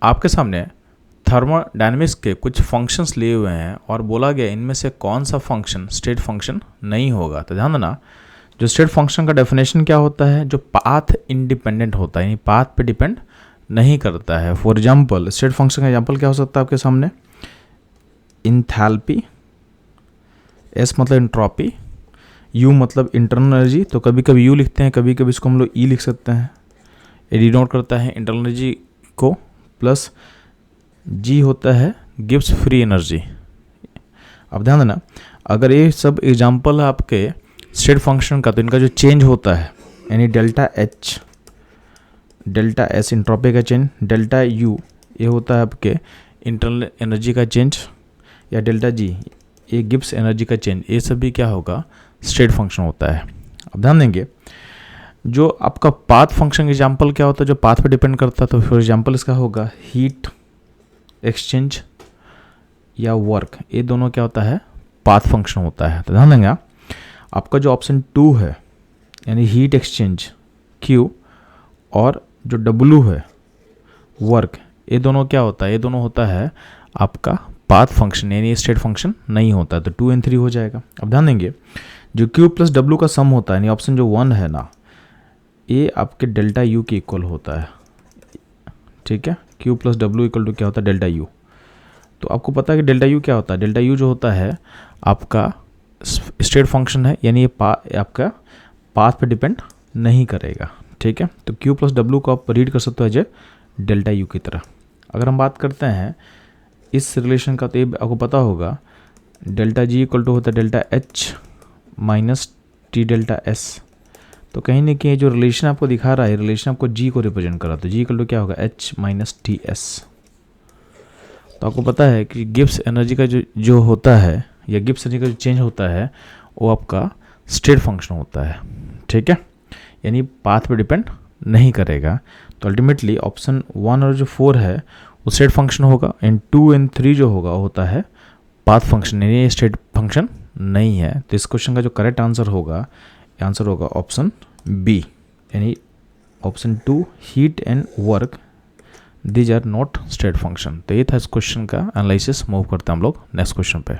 आपके सामने थर्मोडायनेमिक्स के कुछ फंक्शंस लिए हुए हैं और बोला गया इनमें से कौन सा फंक्शन स्टेट फंक्शन नहीं होगा। तो ध्यान देना, जो स्टेट फंक्शन का डेफिनेशन क्या होता है, जो पाथ इंडिपेंडेंट होता है, यानी पाथ पे डिपेंड नहीं करता है। फॉर एग्जाम्पल स्टेट फंक्शन का एग्जाम्पल क्या हो सकता है आपके सामने, इंथैल्पी, एस मतलब एंट्रोपी, यू मतलब इंटरनल एनर्जी, तो कभी कभी यू लिखते हैं, कभी कभी इसको हम लोग ई लिख सकते हैं। ये डिनोट करता है इंटरनल एनर्जी को, प्लस जी होता है गिब्स फ्री एनर्जी। अब ध्यान देना, अगर ये सब एग्जाम्पल है आपके स्टेट फंक्शन का, तो इनका जो चेंज होता है यानी delta H, delta S entropy का चेंज, डेल्टा यू ये होता है आपके इंटरनल एनर्जी का चेंज, या डेल्टा जी ये गिब्स एनर्जी का चेंज, ये सब भी क्या होगा, स्टेट फंक्शन होता है। अब ध्यान देंगे, जो आपका पाथ फंक्शन एग्जाम्पल क्या होता है, जो पाथ पे डिपेंड करता है, तो फॉर एग्जाम्पल इसका होगा हीट एक्सचेंज या वर्क, ये दोनों क्या होता है, पाथ फंक्शन होता है। तो ध्यान देंगे आपका जो ऑप्शन 2 है यानी हीट एक्सचेंज Q और जो W है वर्क, ये दोनों क्या होता है, ये दोनों होता है आपका पाथ फंक्शन, यानी स्टेट फंक्शन नहीं होता है। तो 2 और 3 हो जाएगा। अब ध्यान देंगे, जो Q प्लस W का सम होता है यानी ऑप्शन जो 1 है ना, ये आपके डेल्टा U के इक्वल होता है। ठीक है, Q plus W equal to क्या होता है, डेल्टा U। तो आपको पता है कि डेल्टा U क्या होता है, डेल्टा U जो होता है आपका स्टेट फंक्शन है, यानी ये आपका पाथ पे डिपेंड नहीं करेगा। ठीक है, तो Q प्लस W को आप रीड कर सकते हो एज डेल्टा U की तरह। अगर हम बात करते हैं इस रिलेशन का, तो ये आपको पता होगा डेल्टा G इक्वल टू होता है delta H minus T delta S। तो कहीं ना कहीं जो रिलेशन आपको दिखा रहा है, रिलेशन आपको G को रिप्रेजेंट कर रहा है, तो G इक्वल टू क्या होगा, H माइनस टी S। तो आपको पता है कि गिब्स एनर्जी का जो होता है, या गिब्स एनर्जी का जो चेंज होता है, वो आपका स्टेट फंक्शन होता है। ठीक है, यानी पाथ पे डिपेंड नहीं करेगा। तो अल्टीमेटली ऑप्शन 1 और जो 4 है वो स्टेट फंक्शन होगा, एंड 2 और 3 जो होगा वो होता है पाथ फंक्शन, यानी स्टेट फंक्शन नहीं है। तो इस क्वेश्चन का जो करेक्ट आंसर होगा, आंसर होगा ऑप्शन बी, यानी option 2 heat and work, these are not state function. तो ये था इस क्वेश्चन का एनालिसिस। मूव करते हैं हम लोग नेक्स्ट क्वेश्चन पे।